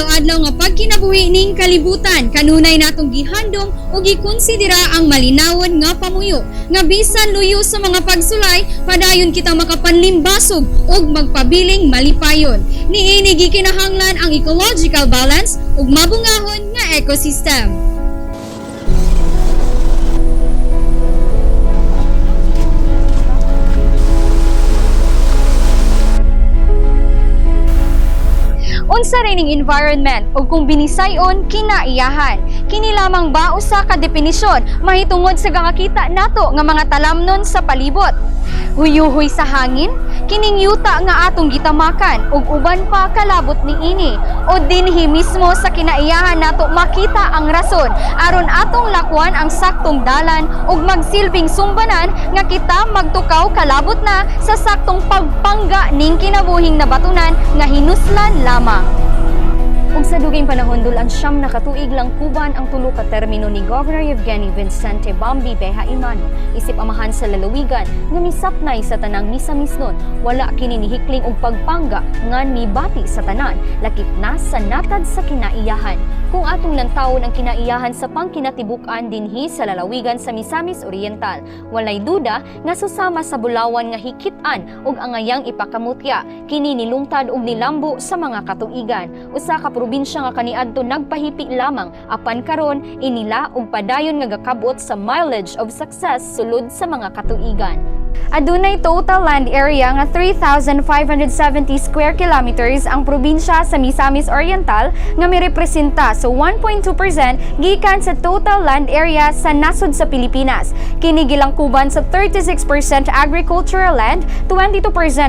adlaw-adlaw nga pagkinabuhi ning kalibutan, kanunay natong gihandom o gikonsidera ang malinawon nga pamuyo nga bisan luyo sa mga pagsulay padayon kita makapanlimbasog ug magpabiling malipayon. Niini gikinahanglan ang ecological balance ug mabungahon nga ecosystem. Unsa ring environment ug kung binisayon kinaiyahan. Kini lamang ba usa ka definisyon mahitungod sa gangakita nato nga mga talamnon sa palibot. Huyuhoy sa hangin, kining yuta nga atong gitamakan ug uban pa kalabot niini o dinhi mismo sa kinaiyahan nato makita ang rason aron atong lakwan ang saktong dalan ug magsilbing sumbanan nga kita magtukaw kalabot na sa saktong pagpangga ning kinabuhing nabatunan nga hinuslan lamang. Ug sa duging panahon dulan siyam na katuig lang kuban ang tulo ka termino ni Governor Evgeny Vicente Bambi Beha-Imano isip amahan sa lalawigan nga misapnay sa tanang misamisnon wala kini nihikling og pagpangga nga nibati sa tanan lakip na sa natad sa kinaiyahan. Kung atong lantawon ang kinaiyahan sa pangkinatibuk-an dinhi sa lalawigan sa Misamis Oriental, walay duda nga susama sa bulawan nga hikit-an ug angayang ipakamutya kini nilungtad ug nilambo sa mga katuigan. Usa ka probinsya nga kaniadto nagpahipi lamang apan karon inila ug padayon nga gakabot sa mileage of success sulod sa mga katuigan. Adunay total land area nga 3,570 square kilometers ang probinsya sa Misamis Oriental nga mirepresenta sa 1.2% gikan sa total land area sa nasod sa Pilipinas. Kini gilangkuban sa 36% agricultural land, 22%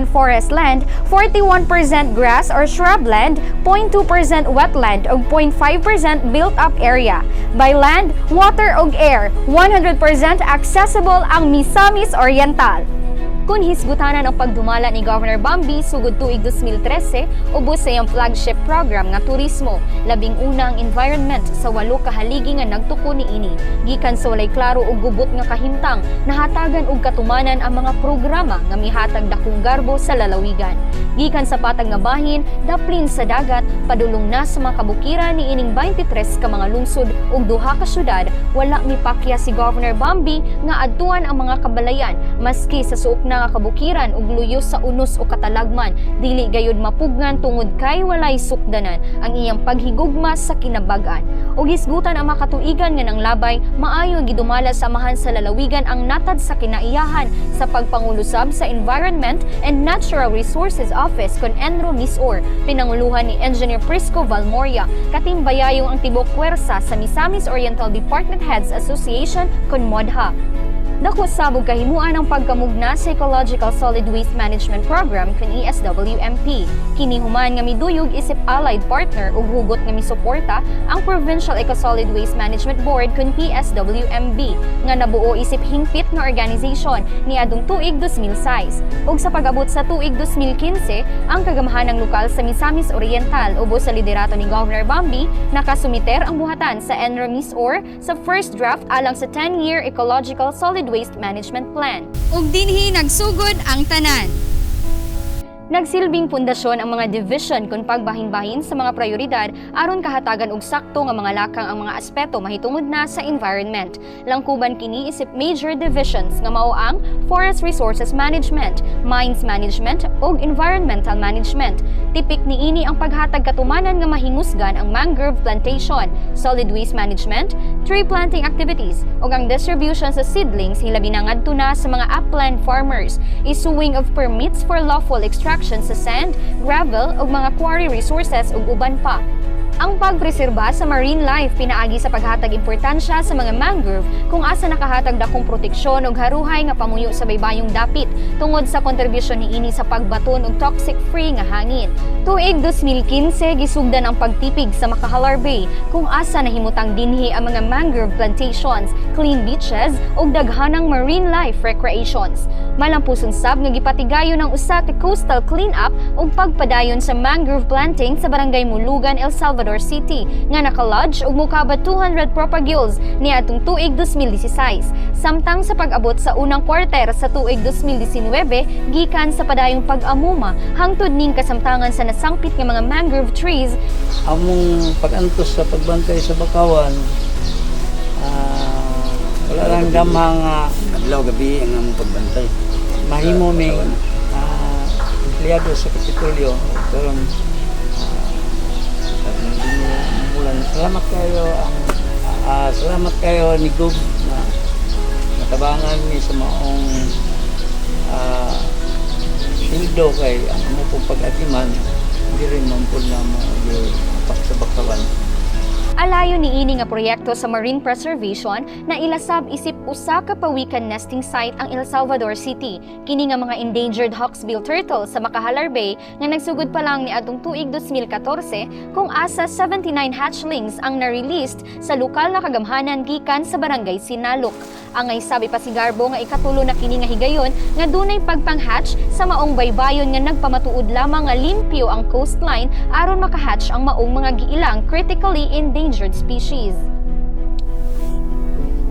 forest land, 41% grass or shrubland, 0.2% wetland ug 0.5% built-up area. By land, water ug air, 100% accessible ang Misamis Oriental. Kung hisgutanan ang pagdumala ni Governor Bambi sugod tuig 2013, ubos sa iyang flagship program nga turismo, labing una ang environment sa 8 ka haligi nga nagtuko niini. Gikan sa walay klaro ug gubot nga kahimtang, nahatagan og katumanan ang mga programa nga mihatag dakong garbo sa lalawigan. Gikan sa patag nga bahin, daplin sa dagat, padulong na sa mga kabukiran niining 23 ka mga lungsod ug 2 ka syudad, wala mipakya si Governor Bambi nga adtuan ang mga kabalayan maski sa suok na nga kabukiran ug luyo sa unos o katalagman, dili gayud mapugnan tungod kay walay sukdanan ang iyang paghigugma sa kinabag-an. Ug hisgutan ang makatuigan nga nang labay, maayo gidumala sa amahan sa lalawigan ang natad sa kinaiyahan sa pagpangulusab sa Environment and Natural Resources Office kon Enro MISOR, pinanguluhan ni Engineer Prisco Valmoria, katimbayayong ang tibok puwersa sa Misamis Oriental Department Heads Association kon MODHA. Dako sabog kahimuan ang pagkamugna sa Ecological Solid Waste Management Program kun ESWMP. Kini human nga miduyog isip allied partner ug hugot nga misuporta ang Provincial Eco-Solid Waste Management Board kun PSWMB nga nabuo isip hingpit nga organisasyon niadtong tuig 2006. Ug sa pag-abot sa tuig 2015, ang kagamahanang lokal sa Misamis Oriental ubos sa liderato ni Governor Bambi nakasumiter ang buhatan sa Enro MISOR sa first draft alang sa 10-year Ecological Solid Waste Management Plan. Ug dinhi nagsugod ang tanan. Nagsilbing pundasyon ang mga division kung pagbahin-bahin sa mga prioridad aron kahatagan og sakto nga mga lakang ang mga aspeto mahitungod na sa environment. Langkuban kini isip major divisions nga mao ang Forest Resources Management, Mines Management ug Environmental Management. Tipik niini ang paghatag katumanan nga mahingusgan ang mangrove plantation, solid waste management, tree planting activities ug ang distribution sa seedlings hilabi na ngadto na sa mga upland farmers, issuing of permits for lawful extraction sa sand, gravel ug mga quarry resources ug uban pa. Ang pagpreserba sa marine life pinaagi sa paghatag importansya sa mga mangrove kung asa nakahatag dakong proteksyon ug haruhay nga pamuyo sa baybayong dapit tungod sa kontribusyon niini sa pagbaton og toxic-free nga hangin. Tuig 2015 gisugdan ang pagtipig sa Makahalar Bay kung asa nahimutang dinhi ang mga mangrove plantations, clean beaches ug daghanang marine life recreations. Malampuson sab nga gipatigayon ang usa ka coastal cleanup ug pagpadayon sa mangrove planting sa Barangay Mulugan, El Salvador Salvador City nga naka-lodge og mokabat 200 propagules niadtong tuig 2016. Samtang sa pag-abot sa unang kwarter sa tuig 2019 gikan sa padayong pag-amuma hangtod ning kasamtangan sa nasangpit nga mga mangrove trees. Among pag-antos sa pagbantay sa bakawan, wala lang gamang Adlaw gabi ang among pagbantay. mahimo may empleyado sa Kapitolyo. Pero salamat kayo ni Gub na natabangan ni sa maong hildo kay ang amo pong pag-atiman hindi rin mampun na mo apak sa bakawan. Alayo ni ini nga proyekto sa marine preservation na ilasab isip usa ka pawikan nesting site ang El Salvador City. Kini nga mga endangered hawksbill turtle sa Makahalar Bay nga nagsugod pa lang ni adtong tuig 2014 kung asa 79 hatchlings ang na-released sa lokal na kagamhanan gikan sa barangay Sinalok. Angay sabi pa si Garbo nga ikatulo na kini nga higayon nga dunay pagpang-hatch sa maong baybayon nga nagpamatuod lamang nga limpyo ang coastline aron makahatch ang maong mga giilang critically endangered species.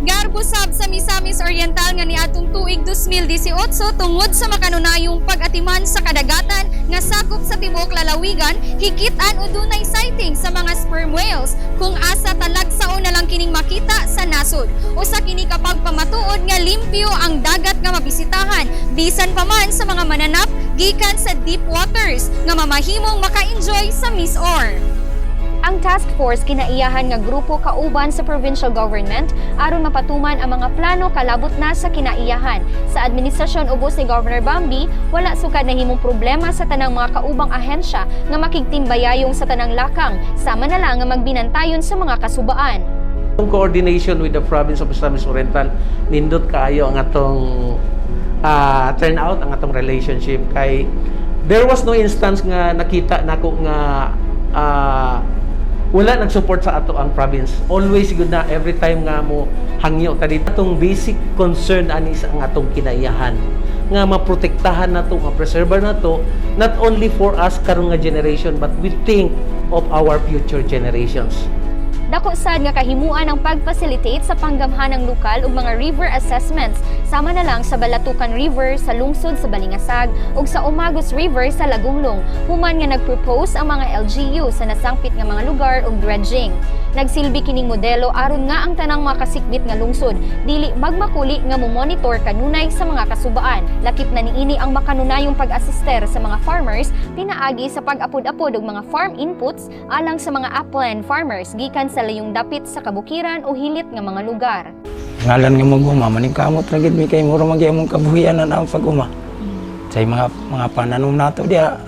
Garbo sab sa Misamis Oriental nga niadtong tuig 2018 tungod sa makanunayong pag-atiman sa kadagatan nga sakop sa tibuok lalawigan, higit-an o dunay sighting sa mga sperm whales kung asa talagsaon na lang kining makita sa nasod. Usa kini kapag pamatuod nga limpyo ang dagat nga mabisitahan, bisan pa man sa mga mananap gikan sa deep waters nga mamahimong maka-enjoy sa Miss Or. Ang task force kinaiyahan nga grupo kauban sa provincial government aron mapatuman ang mga plano kalabot na sa kinaiyahan. Sa administrasyon ubos ni Governor Bambi, wala sukad na himong problema sa tanang mga kaubang ahensya nga makigtimbayayong sa tanang lakang, sama na lang nga magbinantayon sa mga kasubaan. Ang coordination with the province of Misamis Oriental, nindot kaayo ang atong turnout, ang atong relationship kay there was no instance nga nakita nako nga wala nag-support sa ato ang province. Always good na every time nga mo hangyo ta dito. Atong basic concern ani sa ang atong kinaiyahan nga maprotektahan nato, ma-preserve nato not only for us karong nga generation but we think of our future generations. Dako sad nga kahimuan ang pag-facilitate sa panggamhanang lokal ug mga river assessments, sama na lang sa Balatukan River sa lungsod sa Balingasag ug sa Umagos River sa Lagunglong. Human nga nagpropose ang mga LGU sa nasangpit nga mga lugar ug dredging. Nagsilbi kining modelo aron nga ang tanang makasikbit nga lungsod dili magmakuli nga mo-monitor kanunay sa mga kasubaan. Lakip na niini ang makanunayong pag-assister sa mga farmers pinaagi sa pag-apod-apod og mga farm inputs alang sa mga upland farmers gikan sa layong dapit sa kabukiran o hilit nga mga lugar. Ngalan nga mag-uma, maningkamot na gid mi kay mura magyamong kabuhianan ang pag-uma. Sa mga pananom nato diha.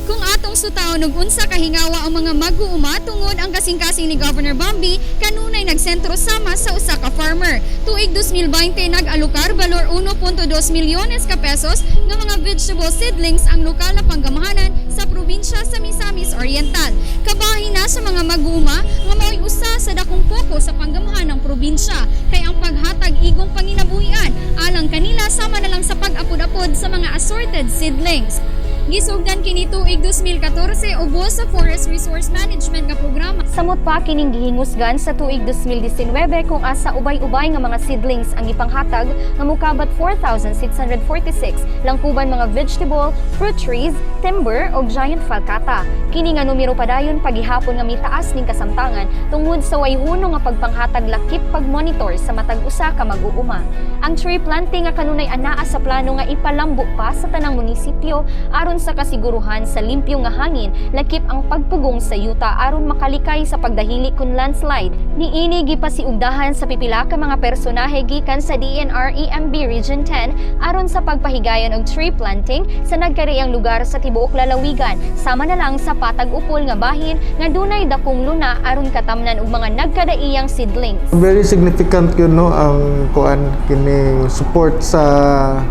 Kung atong sutaon og unsa kahingawa ang mga mag-uuma tungod ang kasing-kasing ni Governor Bambi kanunay nagsentro sama sa usa ka farmer. Tuig 2020 nag-alokar balor 1.2 milyones ka pesos nga mga vegetable seedlings ang lokal na panggamahanan sa probinsya sa Misamis Oriental. Kabahin na sa mga mag-uuma nga mao'y usa sa dakong poko sa panggamahan ng probinsya kay ang paghatag igong panginabuhian alang kanila sama na lang sa pag-apod-apod sa mga assorted seedlings. Gisugdan kini tuig 2014 ubos sa Forest Resource Management nga programa. Samot pa kining gihingusgan sa tuig 2019 kung asa ubay-ubay nga mga seedlings ang ipanghatag nga mokabat 4,646 langkuban mga vegetable, fruit trees, timber o giant falcata. Kini nga numero padayon pagihapon nga mitaas ning kasamtangan tungod sa wayhuno nga pagpanghatag lakip pagmonitor sa matag usa ka mag-uuma. Ang tree planting nga kanunay anaa sa plano nga ipalambo pa sa tanang munisipyo aron sa kasiguruhan sa limpyo nga hangin, lakip ang pagpugong sa yuta aron makalikay sa pagdahili kun landslide. Niini gipasiugdahan sa pipila ka mga personahe gikan sa DNR-EMB Region 10 aron sa pagpahigayon og tree planting sa nagkariang lugar sa tibuok lalawigan, sama na lang sa patag-upol nga bahin nga dunay dakong luna aron katamnan og mga nagkadaiyang seedlings. Very significant yun, no, ang kuan kini support sa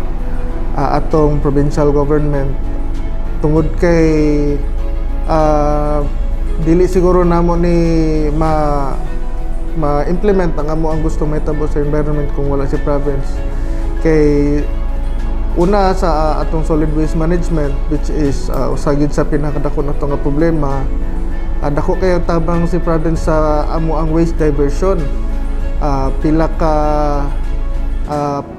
atong provincial government tungod kay dili siguro namo ni ma-implement ang amo ang gusto mahitabo sa environment kung wala si province. Kay una sa atong solid waste management, which is usagid sa pinakadako nato nga problema, Dako kayo tabang si province sa amo ang waste diversion. Pila ka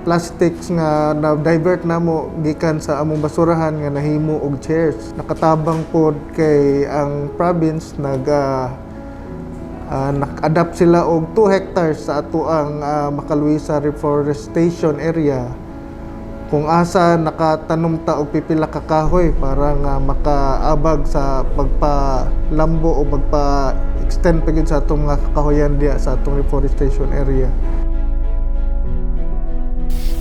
plastics nga na-divert namo gikan sa among basurahan nga nahimo og chairs. Nakatabang pod kay ang province nag-adapt sila og 2 hectares sa ato ang Macaluisa Reforestation Area kung asa nakatanom ta og pipila ka kahoy para nga makaabag sa pagpalambo o magpa-extend pa gyud sa atong mga kahoyan diya sa atong reforestation area.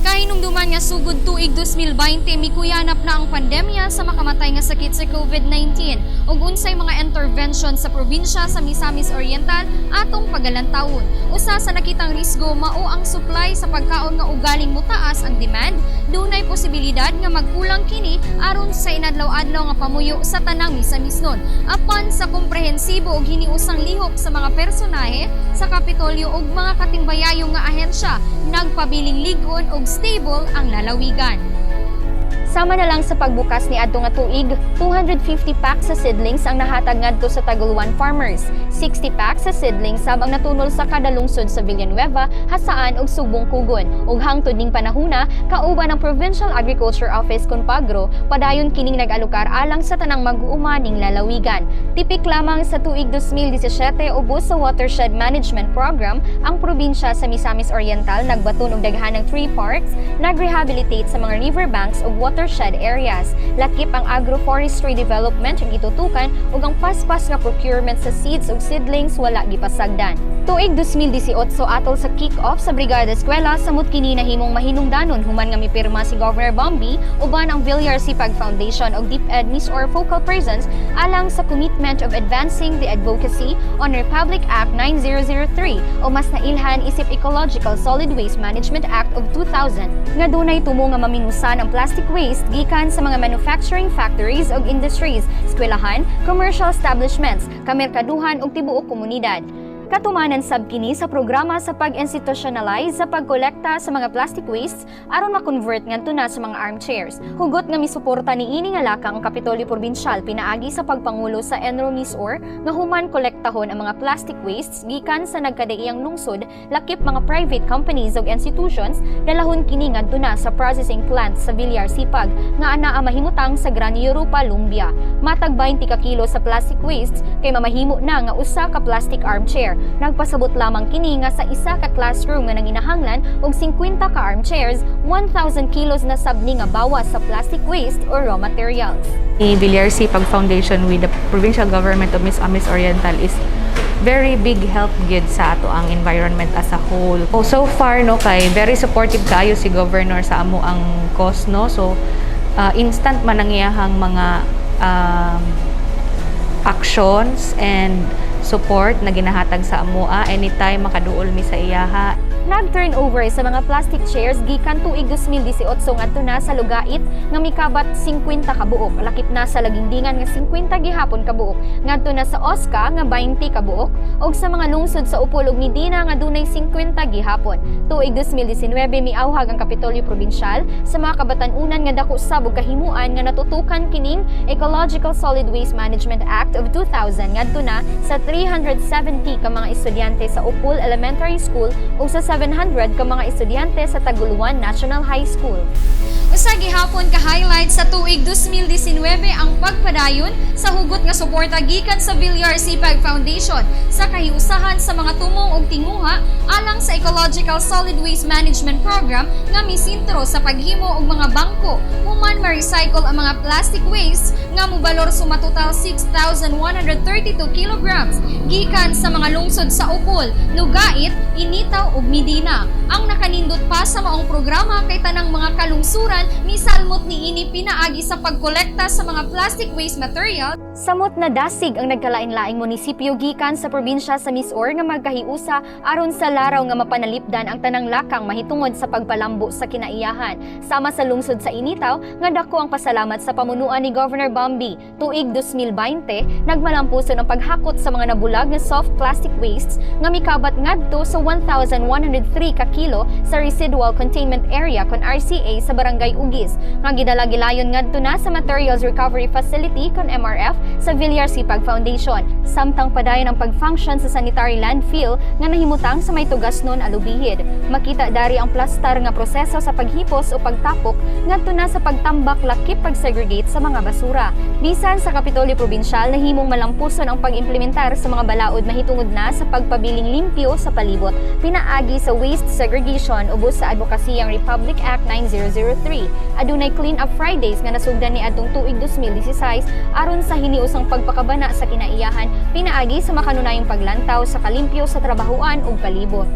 Kahinumduman nga sugod tuig 2020 mikuyanap na ang pandemya sa makamatay nga sakit sa COVID-19 ug unsay mga intervention sa probinsya sa Misamis Oriental atong pagalantawon. Usa sa nakitang risgo mao ang supply sa pagkaon nga ugaling mutaas ang demand, dunay posibilidad nga magkulang kini aron sa inadlaw-adlaw nga pamuyo sa tanang Misamisnon. Apan sa komprehensibo ug hiniusang lihok sa mga personahe sa Kapitolyo ug mga katimbayayong nga ahensya, nagpabiling ligon ug stable ang lalawigan. Sama na lang sa pagbukas ni adto nga tuig, 250 packs sa seedlings ang nahatag ngadto sa Taguluan farmers. 60 packs sa seedlings sab ang natunol sa kada lungsod sa Villanueva, Hasaan ug Sugbong Kugon. Ug hangtod ning panahuna, kauban ang Provincial Agriculture Office Conpagro, padayon kining nag-alokar alang sa tanang mag-uuma ning lalawigan. Tipik lamang sa tuig 2017 ubos sa Watershed Management Program, ang probinsya sa Misamis Oriental nagbaton og daghanang 3 parks, nag-rehabilitate sa mga riverbanks ug watershed areas. Lakip ang agroforestry development ang gitutukan ug ang paspas nga procurement sa seeds ug seedlings wala gipasagdan. Tuig 2018 atol sa kick-off sa Brigada Eskwela samot kini nahimong mahinungdanon human nga mipirma si Governor Bombi uban ang Villar Sipag Foundation ug DepEd MISOR focal persons alang sa commitment of advancing the advocacy on Republic Act 9003 o mas nailhan isip Ecological Solid Waste Management Act of 2000 nga dunay tumo nga maminusan ang plastic waste gikan sa mga manufacturing factories ug industries, eskwelahan, commercial establishments, kamerkaduhan ug tibuok komunidad. Katumanan sab kini sa programa sa pag-institutionalize sa pagkolekta sa mga plastic wastes aron ma-convert ngadto na sa mga armchairs. Hugot nga misuporta niini nga lakang ang Kapitolyo Probinsyal pinaagi sa pagpangulo sa Enro MISOR nga human kolektahon ang mga plastic wastes gikan sa nagkadaiyang lungsod, lakip mga private companies ug institutions, dalahon kini ngadto na sa processing plant sa Villar Sipag nga anaa mahimutang sa Gran Europa, Lumbia. Matag 20 ka kilo sa plastic wastes kay mamahimo na nga usa ka plastic armchair. Nagpasabot lamang kini nga sa isa ka classroom nga nanginahanglan og 50 ka armchairs, 1,000 kilos na sabni nga bawas sa plastic waste or raw materials. The Villar Sipag Foundation with the Provincial Government of Misamis Oriental is very big help gid sa ato ang environment as a whole. So far no kay very supportive kaayo si Governor sa amo ang cause no. So instant man ang iyahang mga actions and support na ginahatag sa amoa anytime makaduol mi sa iyaha. Nag-turnover sa mga plastic chairs gikan tuig 2018 ngadto na sa Lugait nga mikabat 50 ka buok, lakip na sa Lagindingan nga 50 gihapon ka buok, ngadto na sa Osca nga 20 ka buok ug sa mga lungsod sa Upol ug Medina nga dunay 50 gihapon. Tuig 2019 miawhag ang Kapitolyo Probinsyal sa mga kabatan-unan nga dako sab ug kahimuan nga natutukan kining Ecological Solid Waste Management Act of 2000 ngadto na sa 370 ka mga estudyante sa Upol Elementary School ug sa 700 ka mga estudyante sa Taguluan National High School. Usa gihapon ka highlight sa tuig 2019 ang pagpadayon sa hugot nga suporta gikan sa Villar Sipag Foundation sa kahiusahan sa mga tumong ug tinguha alang sa Ecological Solid Waste Management Program nga misintro sa paghimo og mga bangko human ma-recycle ang mga plastic waste nga mobalor suma total 6,132 kilograms gikan sa mga lungsod sa Upol, Lugait, Initaw ug Medina. Ang nakanindot pa sa maong programa kay tanang mga kalungsuran misalmot niini pinaagi sa pagkolekta sa mga plastic waste material. Samot na dasig ang nagkalain-laing munisipyo gikan sa probinsya sa MISOR nga magkahiusa aron sa laraw nga mapanalipdan ang tanang lakang mahitungod sa pagpalambo sa kinaiyahan. Sama sa lungsod sa Initaw nga dako ang pasalamat sa pamunuan ni Governor Bombi. Tuig 2020 nagmalampuson ang paghakot sa mga nabulag nga soft plastic wastes nga mikabat ngadto sa 1,103 ka kilo sa Residual Containment Area kon RCA sa Barangay Ugis nga gidala gilayon ngadto na sa Materials Recovery Facility kon MRF sa Villar Sipag Foundation. Samtang padayon ang pag-function sa sanitary landfill nga nahimutang sa may tugasnon alubihid. Makita dari ang plastar nga proseso sa paghipos o pagtapok ngadto na sa pagtambak lakip pag-segregate sa mga basura. Bisan sa Kapitolyo Probinsyal nahimong malampuson ang pag-implementar sa mga balaod mahitungod na sa pagpabiling limpyo sa palibot pinaagi sa waste segregation ubos sa Advokasiyang Republic Act 9003. Adunay Clean Up Fridays nga nasugdan ni adtong tuig 2016 aron sa hiniusang pagpakabana sa kinaiyahan pinaagi sa makanunayong paglantaw sa kalimpyo sa trabahoan ug palibot.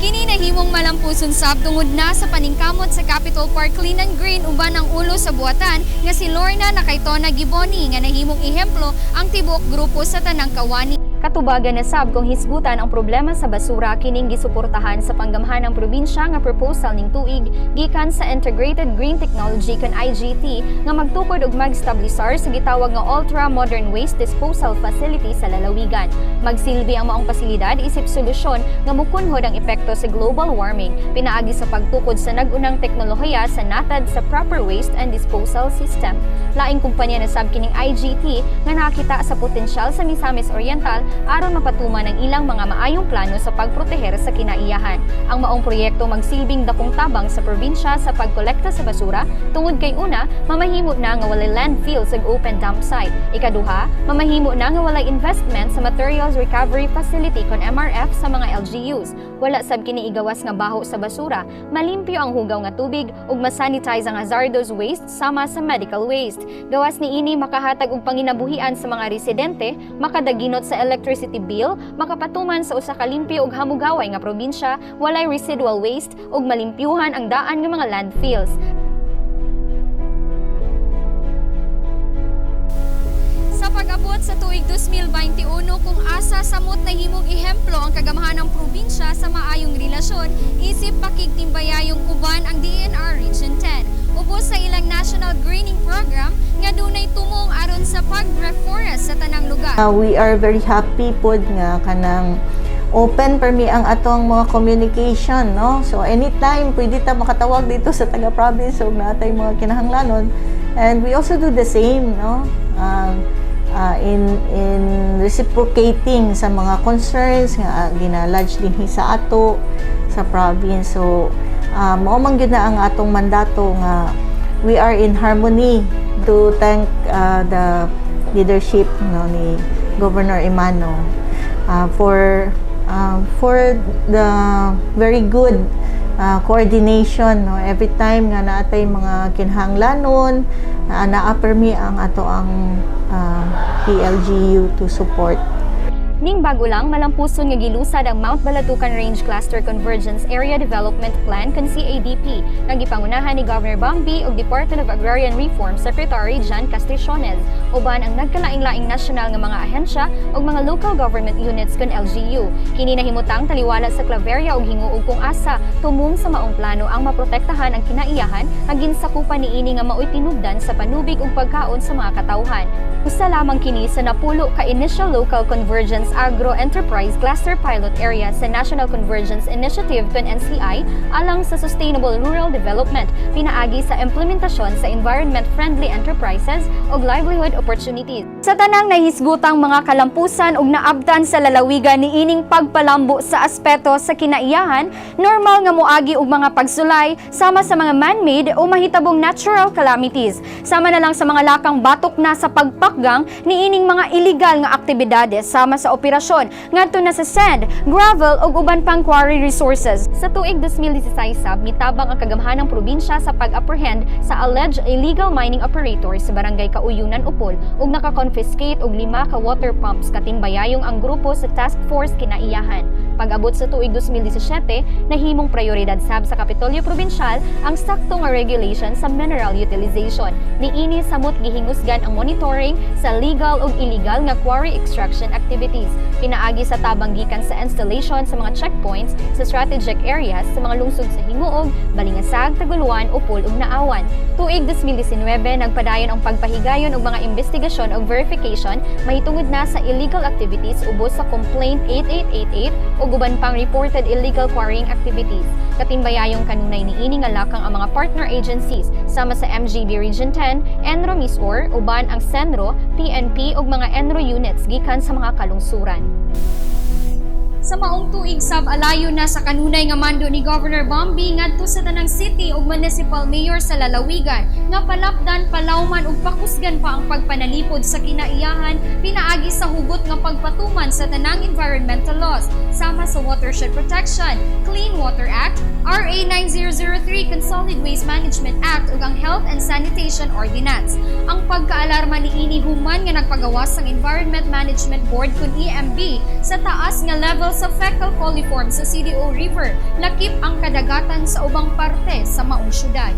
Kini nahimong malampuson sab tungod na sa paningkamot sa Capitol Park Clean and Green uban ang ulo sa buhatan nga si Lorna Nakaytona Giboni nga nahimong ehemplo ang tibuok grupo sa tanang kawani. Katubagan na sab kung hisgutan ang problema sa basura kining gisuportahan sa panggamhan ng probinsya nga proposal ning tuig gikan sa Integrated Green Technology kan IGT nga magtukod og mag-stabilisar sa gitawag nga Ultra Modern Waste Disposal Facility sa lalawigan. Magsilbi ang maong pasilidad isip solusyon nga mukunhod ang epekto sa global warming pinaagi sa pagtukod sa nag-unang teknolohiya sa natad sa proper waste and disposal system. Laing kumpanya na sab kining IGT nga nakita sa potensyal sa Misamis Oriental aron mapatuman ang ilang mga maayong plano sa pagproteher sa kinaiyahan. Ang maong proyekto magsilbing dakong tabang sa probinsya sa pagkolekta sa basura tungod kay una, mamahimo na nga walay landfill sa open dump site. Ikaduha, mamahimo na nga walay investment sa Materials Recovery Facility kon MRF sa mga LGUs. Wala sab kini igawas nga baho sa basura, malimpyo ang hugaw nga tubig ug masanitize ang hazardous waste sama sa medical waste. Gawas ni ini makahatag og panginabuhian sa mga residente, makadaginot sa electricity bill, makapatuman sa usa ka limpyo ug hamugaway nga probinsya, walay residual waste ug malimpyuhan ang daan nga mga landfills. Sa pag-abot sa tuig 2021 kung asa samot na himong ehemplo ang kagamahan ng probinsya sa maayong relasyon, isip pakigtimbayayong uban ang DNR Region 10. Ubos sa ilang National Greening Program nga dunay tumong aron sa pag-reforest sa tanang lugar. We are very happy pod nga kanang open permi ang atong mga communication, no? So anytime pwede ta makatawag dito sa taga-province ug natay mga kinahanglanon, and we also do the same, no? In reciprocating sa mga concerns nga ginalodge dinhi sa ato sa province. So mao man gyud na ang atong mandato nga we are in harmony. To thank the leadership, no, ni Governor Emano for the very good coordination, no, every time nga naatay mga kinahanglanon, naa-permi ang ato ang PLGU to support. Ning bago lang, malampuson nga gilusad ang Mount Balatucan Range Cluster Convergence Area Development Plan kan CADP nga gipangunahan ni Governor Bambi ug Department of Agrarian Reform Secretary John Casticiones uban ang nagkalaing-laing nasyonal nga mga ahensya ug mga local government units kan LGU. Kini nahimutang taliwala sa Claveria ug hinguog kung asa tumong sa maong plano ang maprotektahan ang kinaiyahan nga ginsakupan niini nga maoy tinubdan sa panubig ug pagkaon sa mga katawhan. Usa lamang kini sa napulo ka Initial Local Convergence Agro-Enterprise Cluster Pilot Area sa National Convergence Initiative kon NCI alang sa Sustainable Rural Development pinaagi sa implementasyon sa environment-friendly enterprises ug livelihood opportunities. Sa tanang nahisgutang mga kalampusan ug naabtan sa lalawigan niining pagpalambo sa aspeto sa kinaiyahan, normal nga moagi og mga pagsulay sama sa mga man-made o mahitabong natural calamities. Sama na lang sa mga lakang batok na sa pagpakgang niining mga illegal nga aktibidades sama sa operasyon ngadto na sa sand, gravel ug uban pang quarry resources. Sa tuig 2016 sab mitabang ang kagamhanang probinsya sa pag-apprehend sa alleged illegal mining operators sa barangay Kauyunan, Upol ug naka-confiscate og 5 ka water pumps katimbayayong ang grupo sa task force kinaiyahan. Pag-abot sa tuig 2017, nahimong prioridad sab sa Kapitolyo Probinsyal ang sakto nga regulation sa mineral utilization. Niini samot gihingusgan ang monitoring sa legal ug illegal nga quarry extraction activities. Pinaagi sa tabang gikan sa installation sa mga checkpoints sa strategic areas sa mga lungsod sa Hinguog, Balingasag, Taguluan, Upol ug Naawan. Tuig 2019 nagpadayon ang pagpahigayon og mga investigasyon ug verification mahitungod na sa illegal activities ubos sa Complaint 8888 ug ug uban pang reported illegal quarrying activities. Katimbayayong kanunay niini nga lakang ang mga partner agencies sama sa MGB Region 10, Enro Misor, uban ang Senro, PNP ug mga Enro units gikan sa mga kalungsuran. Sa maong tuig sab alayo na sa kanunay nga mando ni Governor Bambi ngadto sa tanang city ug municipal mayor sa lalawigan nga palapdan, palawman ug pakusgan pa ang pagpanalipod sa kinaiyahan pinaagi sa hugot nga pagpatuman sa tanang environmental laws sama sa Watershed Protection, Clean Water Act, RA 9003 Consolidated Waste Management Act ug ang Health and Sanitation Ordinance. Ang pagkaalarma niini human nga nagpagawas ang Environment Management Board kun EMB sa taas nga level sa fecal coliform sa CDO River, lakip ang kadagatan sa ubang parte sa maong syudad.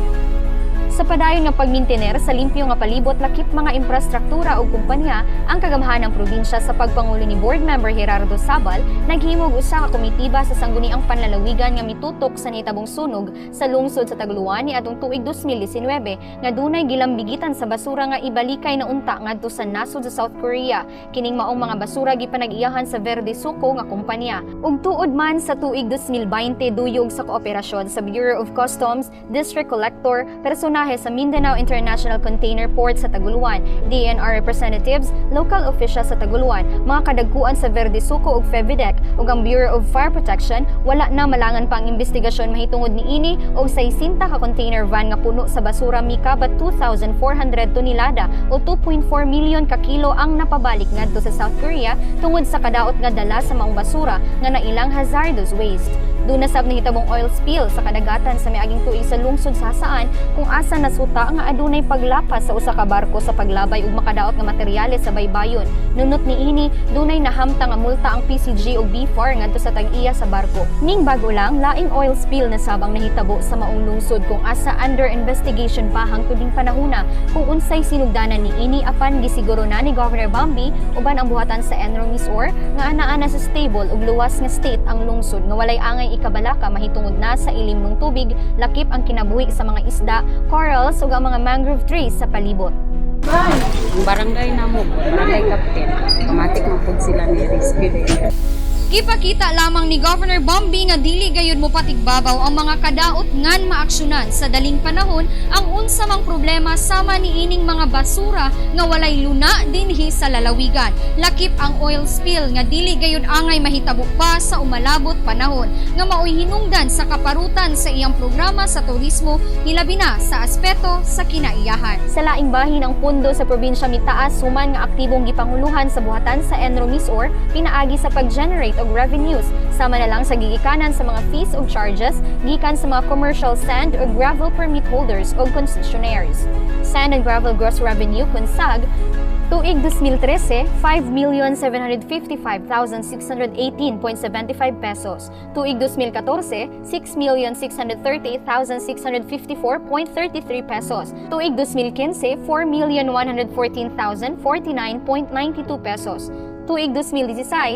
Sa padayon nga pagmintener sa limpyo nga palibot lakip mga infrastruktura o kumpanya, ang kagamahan ng probinsya sa pagpangulo ni Board Member Gerardo Sabal naghimog usa ka komitiba sa sangguniang panlalawigan nga mitutok sa nitabong sunog sa lungsod sa Taguluan ni atong tuig 2019 nga dunay gilambigitan sa basura nga ibalikay na unta ngadto sa nasod sa South Korea. Kining maong mga basura gipanag-iyahan sa Verde Suco nga kumpanya. Ug tuod man sa tuig 2020 duyog sa kooperasyon sa Bureau of Customs, District Collector, personahe sa Mindanao International Container Port sa Taguluan, DNR representatives, local officials sa Taguluan, mga kadagkuan sa Verde Suco ug FEVIDEC ug ang Bureau of Fire Protection, wala na malangan pang investigasyon mahitungod niini og 60 ka container van nga puno sa basura mikabat 2,400 tonelada o 2.4 milyon ka kilo ang napabalik ngadto sa South Korea tungod sa kadaot nga dala sa maong basura nga nailang hazardous waste. Duna sab nahitabong oil spill sa kadagatan sa miaging tuig sa lungsod sa Hasaan kung asa nasuta nga adunay paglapas sa usa ka barko sa paglabay ug makadaot nga materyales sa baybayon. Nunot niini dunay nahamtang nga multa ang PCG ug BFAR ngadto sa tag-iya sa barko. Ning bago lang laing oil spill na sabang nahitabo sa maong lungsod kung asa under investigation pa hangtod ding panahona kung unsay sinugdanan niini apan gisiguro na ni Governor Bambi uban ang buhatan sa Enro Misor nga ana-ana sa stable ug luwas nga state ang lungsod nga walay angay ikabalaka mahitungod na sa ilim ng tubig, lakip ang kinabuhi sa mga isda, corals ug ang mga mangrove trees sa palibot. Ang barangay na mo, barangay captain, automatic mapod sila ni rescue. Gipakita lamang ni Governor Bambi nga dili gayud mo patigbabaw ang mga kadaot ngan maaksyonan sa daling panahon ang unsa mang problema sama niining mga basura nga walay luna dinhi sa lalawigan. Lakip ang oil spill nga dili gayud angay mahitabo pa sa umalabot panahon nga maoy hinungdan sa kaparutan sa iyang programa sa turismo hilabi na sa aspeto sa kinaiyahan. Sa laing bahin ang pondo sa probinsya mitaas human nga aktibong gipanguluhan sa buhatan sa Enro Misor pinaagi sa pag-generate og revenues sama na lang sa gigikanan sa mga fees ug charges gikan sa mga commercial sand ug gravel permit holders ug concessionaires. Sand and gravel gross revenue kunsag tuig 2013 5,755,618.75 pesos. Tuig 2014 6,638,654.33 pesos. Tuig 2015 4,114,049.92 pesos. Tuig 2016,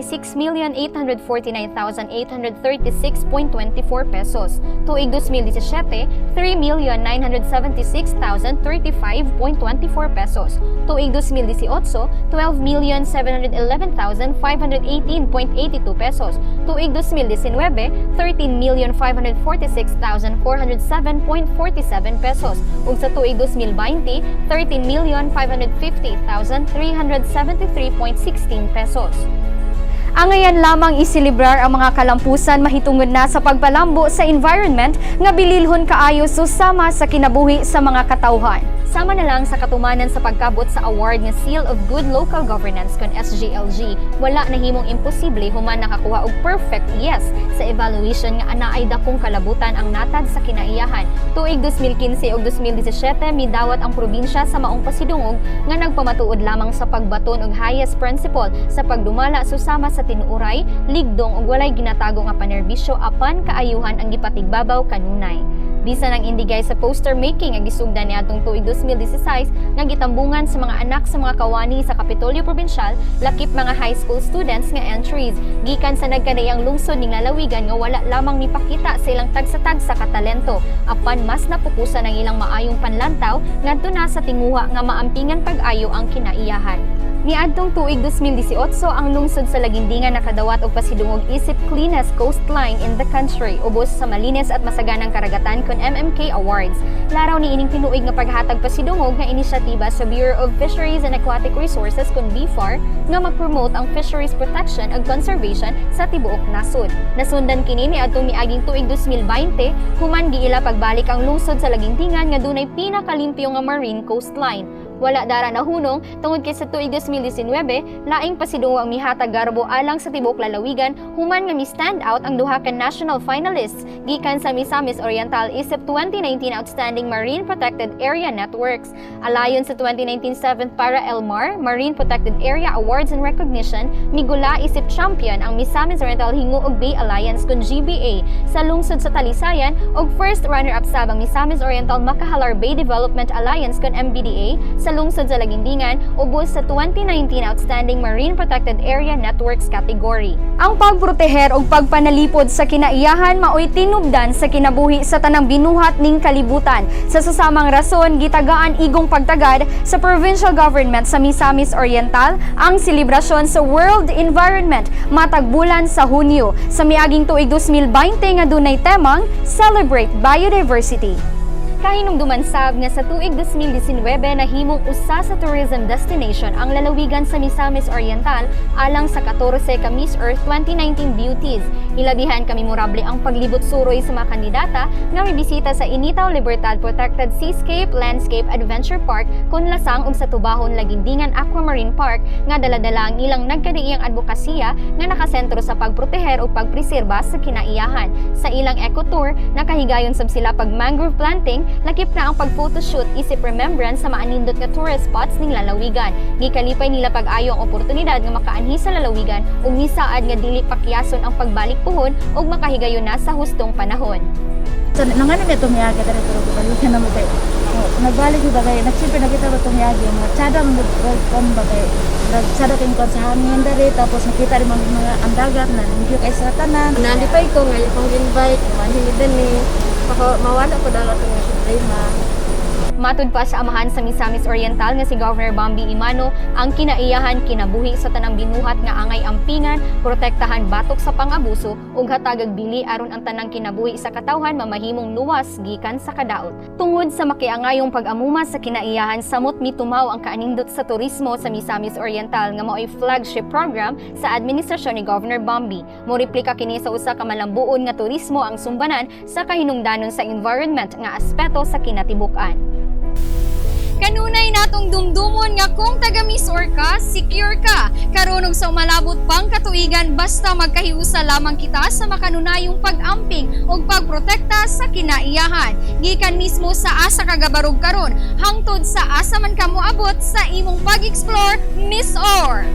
6,849,836.24 pesos. Tuig 2017, 3,976,035.24 pesos. Tuig 2018, 12,711,518.82 pesos. Tuig 2019, 13,546,407.47 pesos. Ug sa tuig 2020, 13,550,373.16 pesos. Angayan lamang isilibrar ang mga kalampusan mahitungod na sa pagpalambo sa environment nga bililhon kaayo susama sa kinabuhi sa mga katawhan. Sama na lang sa katumanan sa pagkabot sa award nga Seal of Good Local Governance kon SGLG, wala na himong imposible human nakakuha og perfect yes sa evaluation nga anaay dakong kalabutan ang natad sa kinaiyahan. Tuig 2015 ug 2017 midawat ang probinsya sa maong pasidungog nga nagpamatuod lamang sa pagbaton og highest principle sa pagdumala susama sa tinuuray, ligdong ug walay ginatago nga panerbisyo apan kaayuhan ang gipatigbabaw kanunay. Bisan ang indigay sa poster making nga gisugdan niadtong tuig 2016 nga gitambungan sa mga anak sa mga kawani sa Kapitolyo Provincial lakip mga high school students nga entries gikan sa nagkanayang lungsod ning lalawigan nga wala lamang nipakita sa ilang tagsa-tagsa ka talento apan mas napukusan ang ilang maayong panlantaw ngadto na sa tinguha nga maampingan pag-ayo ang kinaiyahan. Niadtong tuig 2018 ang lungsod sa Lagindingan nakadawat og pasidungog isip cleanest coastline in the country ubos sa malinis at masaganang karagatan kon MMK Awards. Laraw ni ining tinuig nga paghatag pasidungog nga inisyatiba sa Bureau of Fisheries and Aquatic Resources kon BFAR nga mag-promote ang fisheries protection ug conservation sa tibuok nasod. Nasundan kini niadtong miaging tuig 2020 human giila pagbalik ang lungsod sa Lagindingan nga dunay pinakalimpyo nga marine coastline. Wala dara na hunong tungod kay sa tuig 2019 laing pasidungo ang mihatag garbo alang sa tibuok lalawigan human nga mi-stand out ang duha ka national finalists gikan sa Misamis Oriental isip 2019 Outstanding Marine Protected Area Networks. Alayon sa 2019 7th Para Elmar Marine Protected Area Awards and Recognition migula isip champion ang Misamis Oriental Hinguog Bay Alliance kun GBA sa lungsod sa Talisayan ug first runner-up sab ang Misamis Oriental Makahalar Bay Development Alliance kun MBDA sa lungsod sa Lagindingan ubos sa 2019 Outstanding Marine Protected Area Networks category. Ang pagproteher ug pagpanalipod sa kinaiyahan maoy tinubdan sa kinabuhi sa tanang binuhat ning kalibutan. Sa susamang rason gitagaan igong pagtagad sa provincial government sa Misamis Oriental ang selebrasyon sa World Environment matag bulan sa Hunyo sa miaging tuig 2020 nga dunay temang Celebrate Biodiversity. Kahinumduman sab nga sa tuig 2019 nahimong usa sa tourism destination ang lalawigan sa Misamis Oriental alang sa 14 ka Miss Earth 2019 Beauties. Ilabihan ka memorable ang paglibot suroy sa mga kandidata nga mibisita sa Initaw Libertad Protected Seascape Landscape Adventure Park kun lasang ug sa Tubahon Lagindingan Aquamarine Park nga dala-dala ang ilang nagkadiiyang advokasya nga nakasentro sa pagproteher ug pagpreserba sa kinaiyahan. Sa ilang ecotour nakahigayon sab sila pag mangrove planting lakip na ang pag-photoshoot isip remembrance sa maanindot nga tourist spots ning lalawigan. Gikalipay nila pag-ayo ang oportunidad nga makaanhi sa lalawigan ug misaad nga dili pakyason ang pagbalik puhon ug makahigayon na sa hustong panahon. So, nanganan na tumiyagi dali pero balikan na mo kay nagbalik ko bagay nagsimple nakita ko tumiyagi mga tsada mo welcome bagay nagsada kayong kon sa hangin dali tapos nakita rin mga andagat na hindi kay sa tanan Nalipay ko nga yung invite, manhilidan ni mawala ko dalat ng problema. Matud pa sa amahan sa Misamis Oriental nga si Governor Bambi Imano, ang kinaiyahan kinabuhi sa tanang binuhat nga angay ampingan, protektahan batok sa pang-abuso ug hatagag bili aron ang tanang kinabuhi sa katawhan mamahimong luwas gikan sa kadaot. Tungod sa makiangayong pag-amuma sa kinaiyahan samot mitumaw ang kaanindot sa turismo sa Misamis Oriental nga mao'y flagship program sa administrasyon ni Governor Bambi. Moreplika kini sa usa ka malambuon nga turismo ang sumbanan sa kahinungdanon sa environment nga aspeto sa kinatibuk-an. Kanunay natong dumdumon nga kung taga-Misor ka, secure ka. Karon sa umalabot pang katuigan basta magkahiusa lamang kita sa makanunayong pag-amping ug pagprotekta sa kinaiyahan. Gikan mismo sa asa ka gabarog karon hangtod sa asa man kamo abot sa imong pag-explore, Misor.